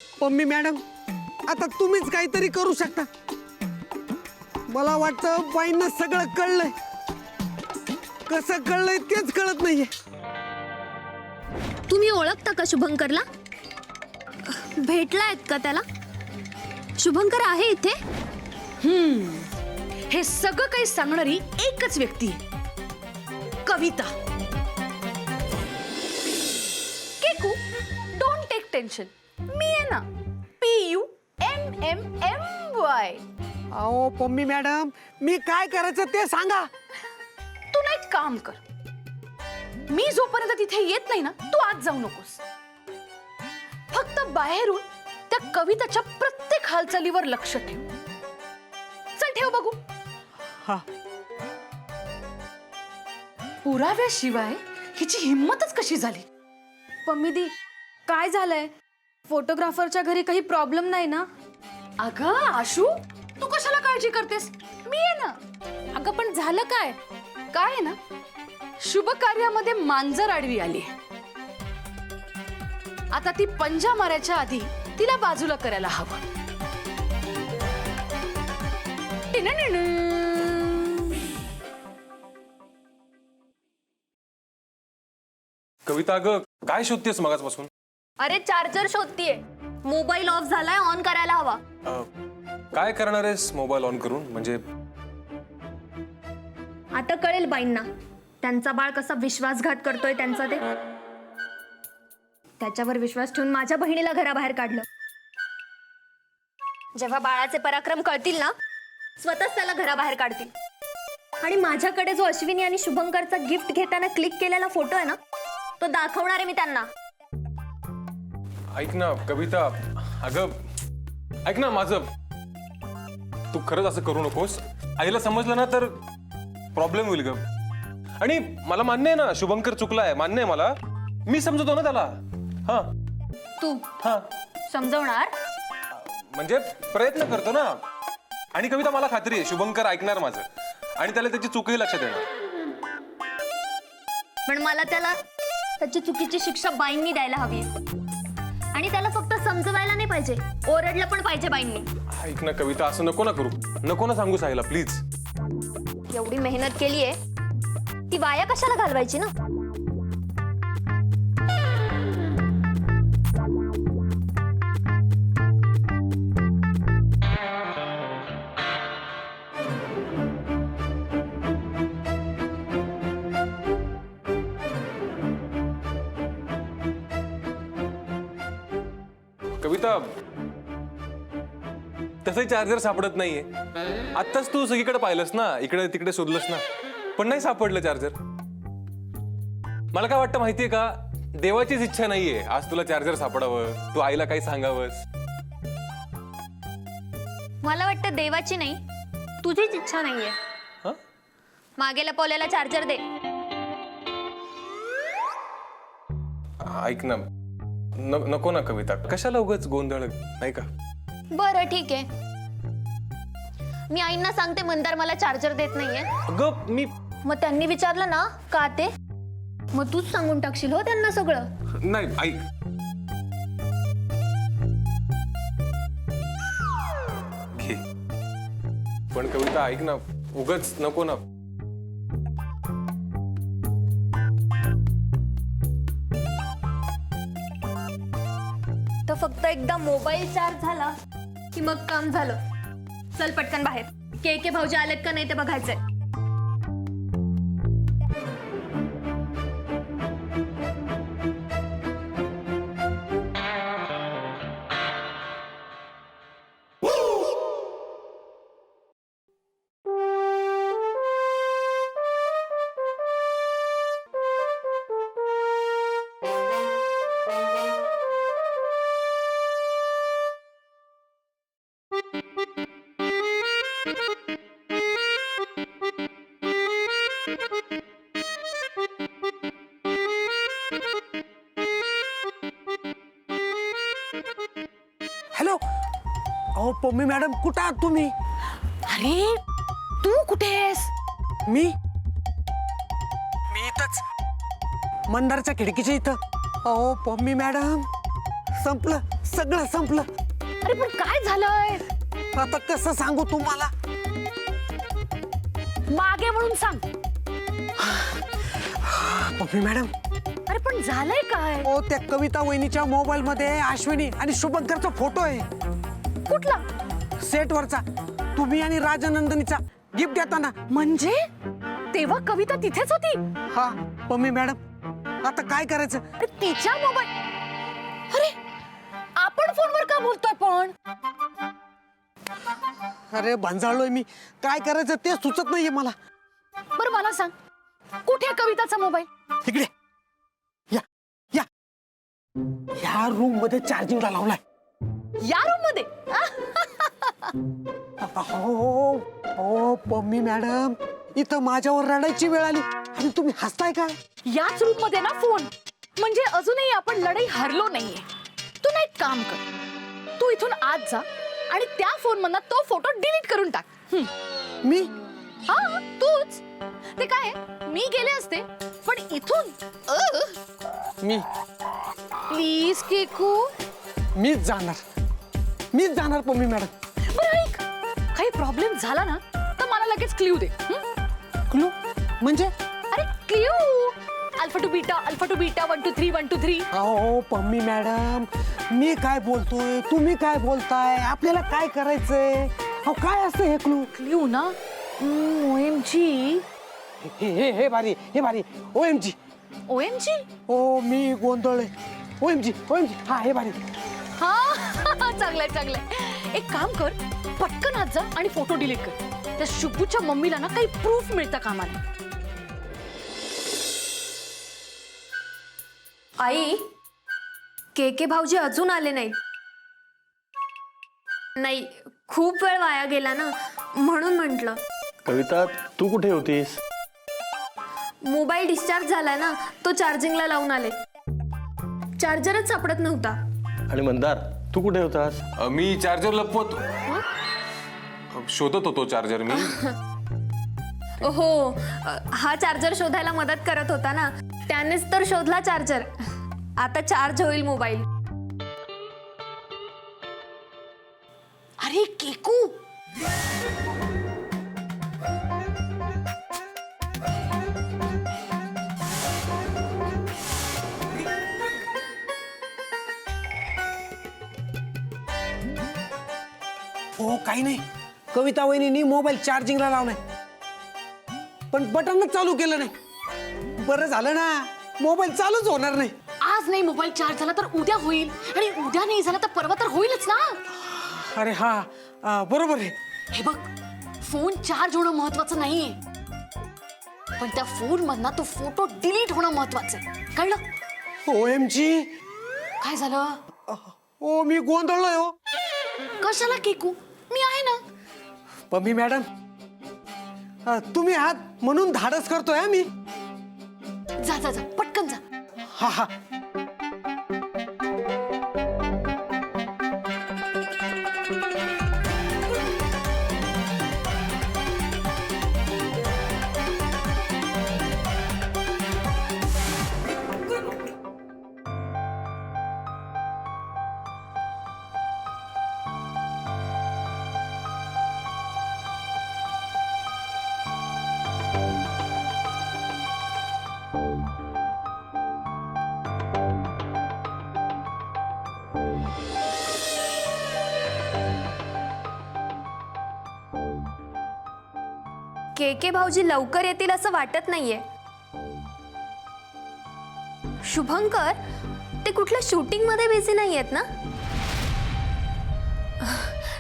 Pammi madam, आता तुम्हीच काहीतरी करू शकता. मला वाटतं बाईंना सगळं कळलंय. कसं कळलंय तेच कळत नाहीये. तुम्ही ओळखता का शुभंकरला? भेटलायत का त्याला? शुभंकर आहे इथे? हे सगळं काही सांगणारी एकच व्यक्ती आहे, Kavita. Keku, don't take tension. मी आहे ना, PUMMMY. अहो पम्मी मॅडम, मी काय करायचं ते सांगा. तू ना एक काम कर, मी जोपर्यंत तिथे येत नाही ना, तू आत जाऊ नकोस. फक्त बाहेरून त्या कविताच्या प्रत्येक हालचालीवर लक्ष ठेव. चल ठेव बघू. हा. पुराव्याशिवाय हिची हिम्मतच कशी झाली? पम्मीदी, काय झालंय? फोटोग्राफरच्या घरी काही प्रॉब्लेम नाही ना? अगं आशू, तू कशाला काळजी करतेस? मी आहे ना. अगं पण झालं काय? काय आहे ना, शुभ कार्यामध्ये मांजर आडवी आली. आता ती पंजा मारायच्या आधी तिला बाजूला करायला हवं. कविता, अगं काय शोधतेस मगाचपासून? अरे चार्जर शोधतीये. मोबाईल ऑफ झालाय, ऑन करायला हवा. काय करणार आहेस मोबाईल ऑन करून? म्हणजे आता कळेल बाईंना त्यांचा बाळ कसा विश्वासघात करतोय त्यांचा ते. त्याच्यावर विश्वास ठेवून माझ्या बहिणीला घराबाहेर काढलं. जेव्हा बाळाचे पराक्रम कळतील ना, स्वतःच त्याला घराबाहेर काढतील. आणि माझ्याकडे जो अश्विनी आणि शुभंकरचा गिफ्ट घेताना क्लिक केलेला फोटो आहे ना, तो दाखवणार आहे मी त्यांना. ऐक ना कविता, अगं ऐक ना माझं. तू खरंच असं करू नकोस. आईला समजलं ना तर प्रॉब्लेम होईल ग. आणि मला मान्य आहे ना, शुभंकर चुकलाय, मान्य आहे मला. मी समजतो ना त्याला. हा तू हा समजवणार? म्हणजे प्रयत्न करतो ना. आणि कविता, मला खात्री आहे शुभंकर ऐकणार माझं, आणि त्याला त्याची चूकही लक्षात येणार. पण मला त्याला त्याची चुकीची शिक्षा बाईंनी द्यायला हवी. आणि त्याला फक्त समजवायला नाही पाहिजे, ओरडलं पण पाहिजे बाईंनी. ऐक ना कविता, असं नको ना करू. नको ना सांगू साईला, प्लीज. एवढी मेहनत केलीये, ती वाया कशाला घालवायची ना? कविता, तसंही चार्जर सापडत नाहीये. आत्ताच तू सगळीकडे पाहिलंस ना, इकडे तिकडे शोधलंस ना, पण नाही सापडलं चार्जर. मला काय वाटतं माहितीये का, देवाचीच इच्छा नाहीये आज तुला चार्जर सापडावं, तू आईला काही सांगावंस. मला वाटतं देवाची नाही, तुझीच इच्छा नाहीये. हं? मागे लपवलेला चार्जर दे. ऐक ना, नको ना कविता, कशाला उगाच गोंधळ, नाही का? बरं ठीक आहे, मी आईंना सांगते मंदार मला चार्जर देत नाहीये. अगं मी मग त्यांनी विचारलं ना का ते, मग तूच सांगून टाकशील हो त्यांना सगळं. नाही, ऐक. घे. पण कविता ऐक ना, उगाच नको ना. तर फक्त एकदा मोबाईल चार्ज झाला की मग काम झालं. चल पटकन बाहेर, के भाऊजी आलेत का नाही ते बघायचंय. हॅलो. अहो पम्मी मॅडम, कुठं आहात तुम्ही? अरे तू कुठे आहेस? मी इथंच, मंदारच्या खिडकीच्या इथं. अहो पम्मी मॅडम, संपलं सगळं संपलं. अरे पण काय झालंय? आता कसं सांगू तुम्हाला? मागे म्हणून सांग. पप्पी मॅडम, अरे पण झालंय काय? ओ त्या कविता वहिनीच्या मोबाईल मध्ये अश्विनी आणि शुभंकरचा फोटो आहे. कुठला? सेटवरचा, तुम्ही आणि राजनंदनीचा गिफ्ट देताना. म्हणजे तेव्हा कविता तिथेच होती? हा पम्मी मॅडम, आता काय करायचं? अरे तिच्या मोबाईल. अरे आपण फोनवर का बोलतोय पण? अरे भांजाळलोय मी, काय करायचं ते सुचत नाहीये मला. बरं मला सांग, कुठे आहे कविताचा मोबाईल? इकडे या या, ह्या रूम मध्ये चार्जिंगला लावलाय. या रूम मध्ये? हो हो पम्मी मॅडम, इथं माझ्यावर रडायची वेळ आली आणि तुम्ही हसताय काय? याच रूम मध्ये ना फोन. म्हणजे अजूनही आपण लढाई हरलो नाहीये. तू ना एक काम कर, तू इथून आत जा आणि त्या फोन मधनं तो फोटो डिलीट करून टाक. मी? हा तूच. ते काय, मी गेले असते पण इथून मी प्लीज केकू. मीच जाणार पम्मी मॅडम. बरं ऐक, काही प्रॉब्लेम झाला ना तर मला लगेच क्ल्यू दे. क्लू म्हणजे? अरे क्ल्यू, अल्फा टू बीटा 1 2 3 1 2 3. हो पम्मी मॅडम, मी काय बोलतोय, तुम्ही काय बोलताय, आपल्याला काय करायचंय? अहो काय असतं हे क्लू? क्ल्यू ना OMG. हे भारी, हे भारी. OMG. OMG? ओ मी गोंधळले. OMG हा हे भारी. हा चांगलंय चांगलंय. एक काम कर, पटकन आज जा आणि फोटो डिलीट कर. त्या शुभूच्या मम्मीला ना काही प्रूफ मिळतं कामाला. आई, के भाऊजी अजून आले नाहीत. नाही, खूप वेळ वाया गेला ना, म्हणून म्हटलं. कविता, तू कुठे होतीस? मोबाईल डिस्चार्ज झालाय ना, तो चार्जिंगला लावून आले. चार्जरच सापडत नव्हता. आणि मंदार, तू कुठे होतास? मी चार्जर लपवत शोधत होतो चार्जर मी. हो, हा चार्जर शोधायला मदत करत होता ना, त्यानेच तर शोधला चार्जर. आता चार्ज होईल मोबाईल. अरे केकू, हो काही नाही, कविता वहिनीनी मोबाईल चार्जिंगला लावलाय पण बटनच चालू केलं नाही. बरं झालं ना, मोबाईल चालूच होणार नाही. आज नाही मोबाईल चार्ज झाला तर उद्या होईल, आणि उद्या नाही झाला तर परवा तर होईलच ना. अरे हा बरोबर आहे. हे बघ, फोन चार्ज होणं महत्वाचं नाहीये, पण त्या फोन मधना तो फोटो डिलीट होणं महत्वाचं आहे. कळलं? OMG. काय झालं? ओ मी गोंधळलोय हो. कशाला केकू, मी आहे ना. पम्मी मॅडम, तुम्ही आहात म्हणून धाडस करतोय मी. जा जा जा, पटकन जा. हा हा. के भाऊजी लवकर येतील असं वाटत नाहीये. शुभंकर, ते कुठल्या शूटिंग मध्ये बिझी नाहीयेत ना?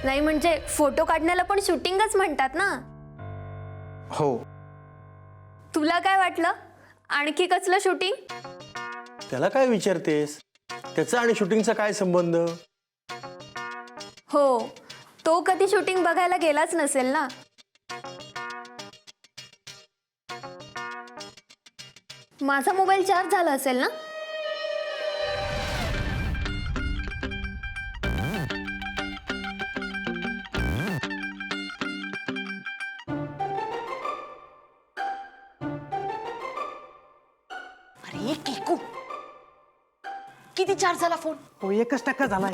नाही म्हणजे फोटो काढण्याला पण शूटिंगच म्हणतात ना. हो. तुला काय वाटलं, आणखी कसलं शूटिंग? त्याला काय विचारतेस? त्याचा आणि शूटिंगचा काय संबंध? हो, तो कधी शूटिंग बघायला गेलाच नसेल ना. माझा मोबाईल चार्ज झाला असेल ना. अरे केकू, किती चार्ज झाला फोन? हो 1% झालाय.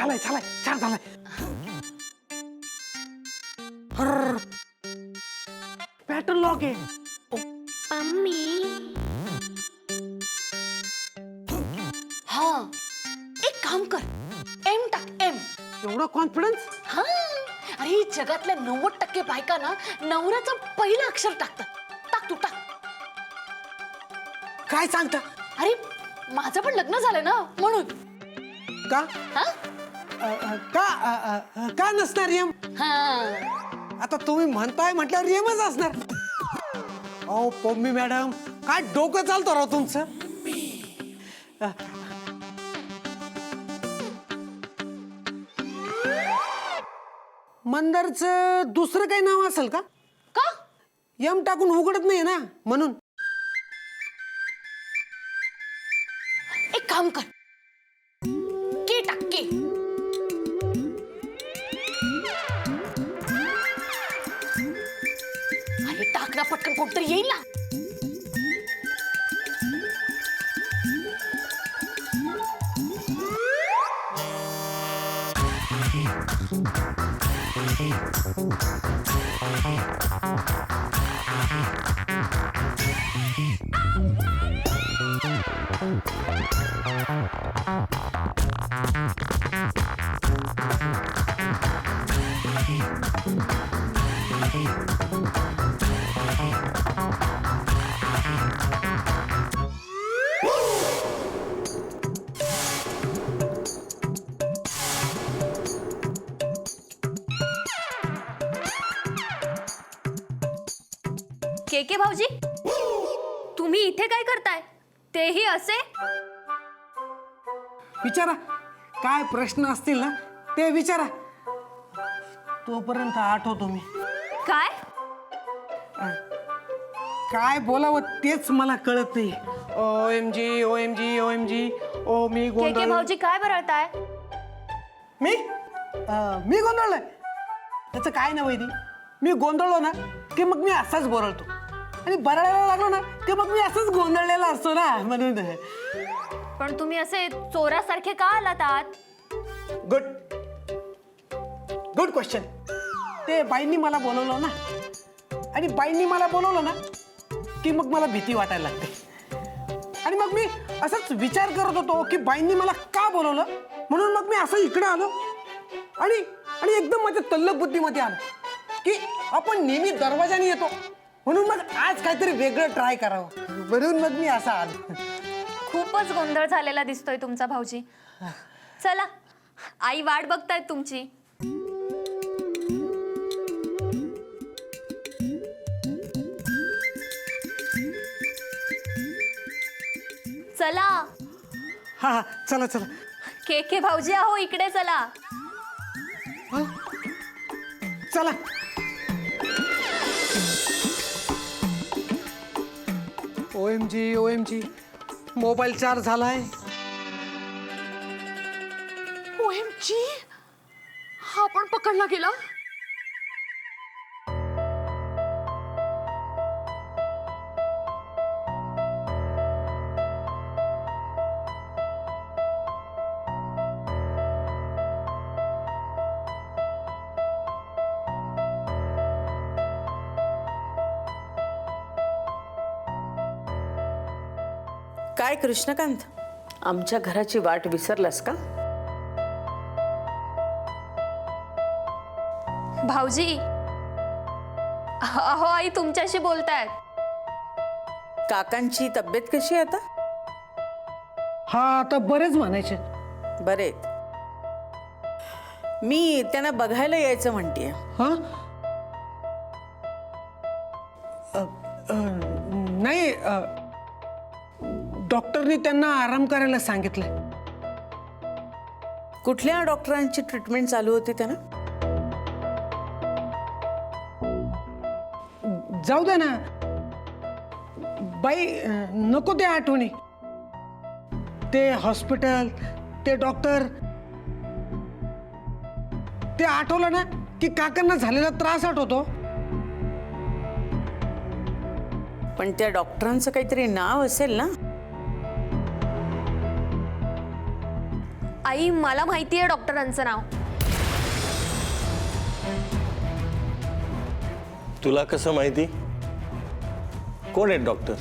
झालाय झालाय चार झालाय. हर पॅटर्न लॉक आहे. हा एक काम कर, एम टाक एम. एवढा कॉन्फिडन्स. हा अरे जगातल्या 90% बायका ना नवऱ्याचं पहिलं अक्षर टाकतात. टाक तू टाक. काय सांगता? अरे माझं पण लग्न झालं ना म्हणून. का हा का नसणार यम? हा आता तुम्ही म्हणताय म्हटल्यावर यमच असणार. अहो पम्मी मॅडम, काय डोकं चालतं राव तुमचं. मंदारचं दुसरं काही नाव असेल का? का यम टाकून उघडत नाही ना म्हणून. एक काम कर, के टाक के. अरे टाक ना पटकन, कोणतरी येईल ना. के भाऊजी, तुम्ही इथे काय करताय? तेही असे? विचारा, काय प्रश्न असतील ना ते विचारा. तोपर्यंत आठवतो मी. काय? काय बोलावं तेच मला कळत नाही. OMG OMG OMG. ओ मी के गोंधळ. भाऊजी काय बरळताय? मी गोंधळलोय. त्याचं काय ना वैदी, मी गोंधळलो ना की मग मी असाच बोरळतो, आणि बरळायला लागलो ना की मग मी असंच गोंधळलेला असतो ना म्हणून. पण तुम्ही असे चोरासारखे का आलात आत? Good good question. ते बाईंनी मला बोलवलं ना, आणि बाईंनी मला बोलवलं ना की मग मला भीती वाटायला लागते. आणि मग मी असंच विचार करत होतो की बाईंनी मला का बोलवलं, म्हणून मग मी असं इकडे आलो, आणि आणि एकदम माझ्या तल्लक बुद्धीमध्ये आलो की आपण नेहमी दरवाजाने येतो, म्हणून मग आज काहीतरी वेगळं ट्राय करावं, म्हणून मग मी असा आलो. खूपच गोंधळ झालेला दिसतोय तुमचा भाऊजी. चला, आई वाट बघतायत तुमची. चला. हा हा चला चला. के भाऊजी आहो, इकडे चला. चला. OMG मोबाईल चार्ज झालाय. OMG, हा पण पकडला गेला. काय कृष्णकांत, आमच्या घराची वाट विसरलास का? भाऊजी, अहो आई तुमच्याशी बोलतायत. काकांची तब्येत कशी आहे आता? हा आता बरेच म्हणायचे. बरेत. मी त्यांना बघायला यायचं म्हणतेय. हा नाही, डॉक्टरनी त्यांना आराम करायला सांगितलंय. कुठल्या डॉक्टरांची ट्रीटमेंट चालू होती त्यांना? जाऊ दे ना बाई, नको ते आठवणी. ते हॉस्पिटल, ते डॉक्टर, ते आठवलं ना की काकांना झालेला त्रास आठवतो. पण त्या डॉक्टरांचं काहीतरी नाव असेल ना? आई मला माहिती आहे डॉक्टरांचं नाव. तुला कसं माहिती? कोण आहेत डॉक्टर?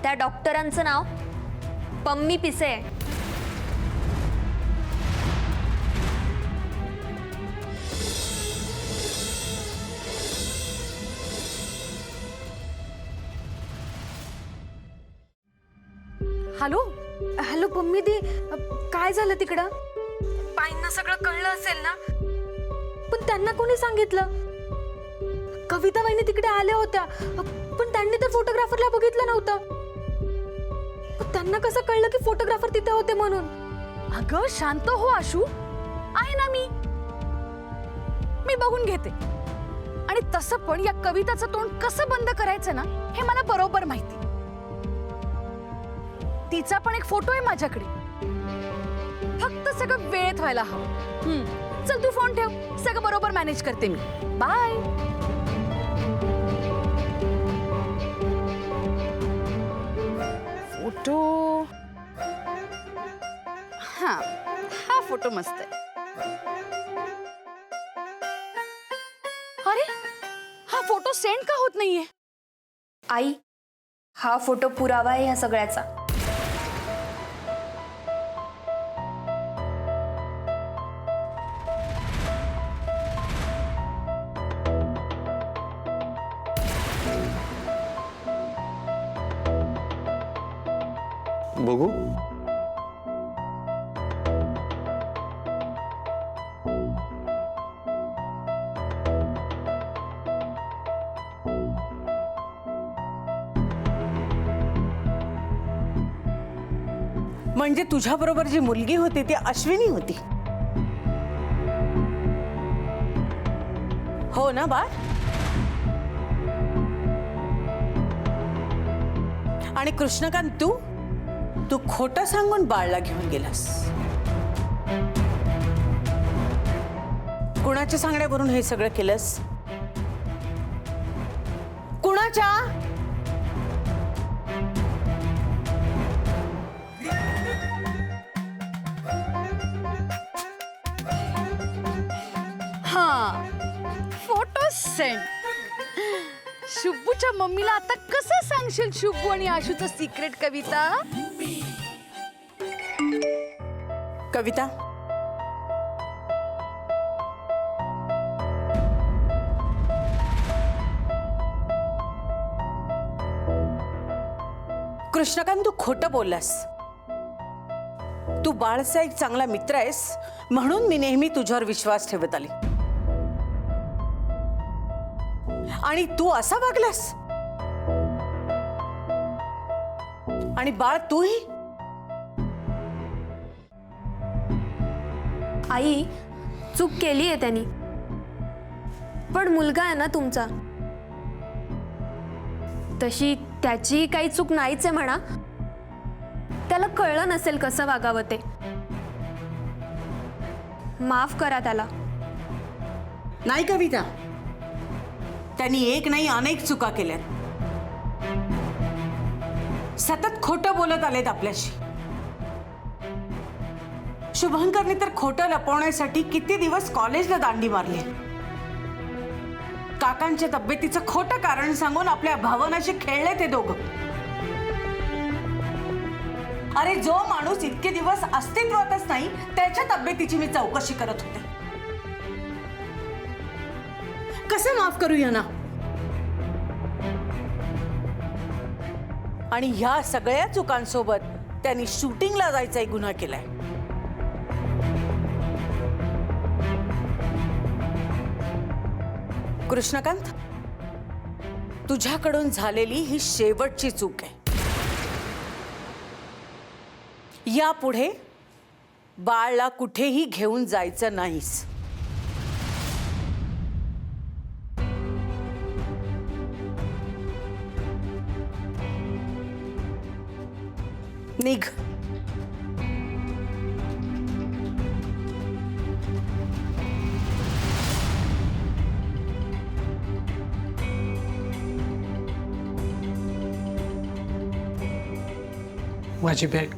त्या डॉक्टरांचं नाव पम्मी पिसे आहे. हॅलो. हॅलो पम्मी दी, काय झालं तिकडं? पायींना सगळं कळलं असेल ना? पण त्यांना कोणी सांगितलं? कविता वहिनी तिकडे आल्या होत्या, पण त्यांनी तर फोटोग्राफरला बघितलं नव्हतं. पण त्यांना कसं कळलं की फोटोग्राफर तिथे होते म्हणून? अगं शांत हो आशू, आहे ना मी बघून घेते. आणि तसं पण या कविताचं तोंड कसं बंद करायचं ना हे मला बरोबर माहिती. तिचा पण एक फोटो आहे माझ्याकडे. फक्त सगळं वेळेत व्हायला हवं. चल तू फोन ठेव, सगळं बरोबर मॅनेज करते मी. बाय. फोटो, हा फोटो मस्त आहे. अरे हा फोटो सेंड का होत नाहीये? आई, हा फोटो पुरावा आहे ह्या सगळ्याचा. बघू. म्हणजे तुझ्याबरोबर जी मुलगी होती ती अश्विनी होती, हो ना बाळ? आणि कृष्णकांत, तू खोटं सांगून बाळला घेऊन गेलास. कुणाच्या सांगण्यावरून हे सगळं केलंस? कुणाच्या? हा फोटो सेंड. शुभूच्या मम्मीला आता कसं सांगशील शुभू आणि आशूचं सिक्रेट? कविता, कृष्णकांत, तू खोटं बोललास. तू बाळचा एक चांगला मित्र आहेस म्हणून मी नेहमी तुझ्यावर विश्वास ठेवत आले. आणि तू असा वागलास. आणि बाळ तूही. आई, चूक केली आहे त्यांनी, पण मुलगा आहे ना तुमचा, तशी त्याची काही चूक नाहीच आहे म्हणा. त्याला कळलं नसेल कसं वागावं ते. माफ करा त्याला. नाही कविता, त्यांनी एक नाही अनेक चुका केल्यात. सतत खोटं बोलत आलेत आपल्याशी. शुभंकरने तर खोटं लपवण्यासाठी किती दिवस कॉलेजला दांडी मारली. काकांच्या तब्येतीचं खोटं कारण सांगून आपल्या भावनाशी खेळले ते दोघं. अरे जो माणूस इतके दिवस अस्तित्वातच नाही त्याच्या तब्येतीची मी चौकशी करत होते. कसं माफ करूया ना? आणि ह्या सगळ्या चुकांसोबत त्यांनी शूटिंगला जायचा एक गुन्हा केलाय. कृष्णकांत, तुझ्याकडून झालेली ही शेवटची चूक आहे. यापुढे बाळला कुठेही घेऊन जायचं नाहीस. निघ. माझी बॅग.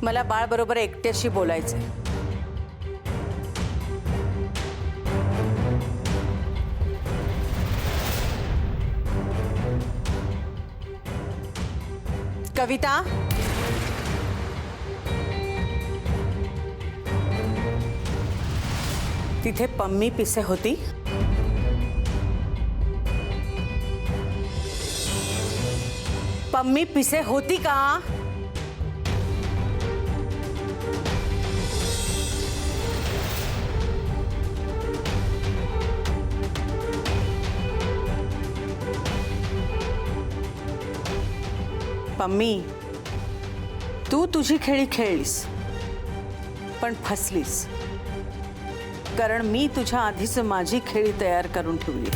मला बाळ बरोबर एकट्याशी बोलायचंय. कविता, तिथे पम्मी पिसे होती? पम्मी पिसे होती का? पम्मी, तू तुझी खेळी खेळलीस पण फसलीस, कारण मी तुझ्या आधीच माझी खेळी तयार करून ठेवली.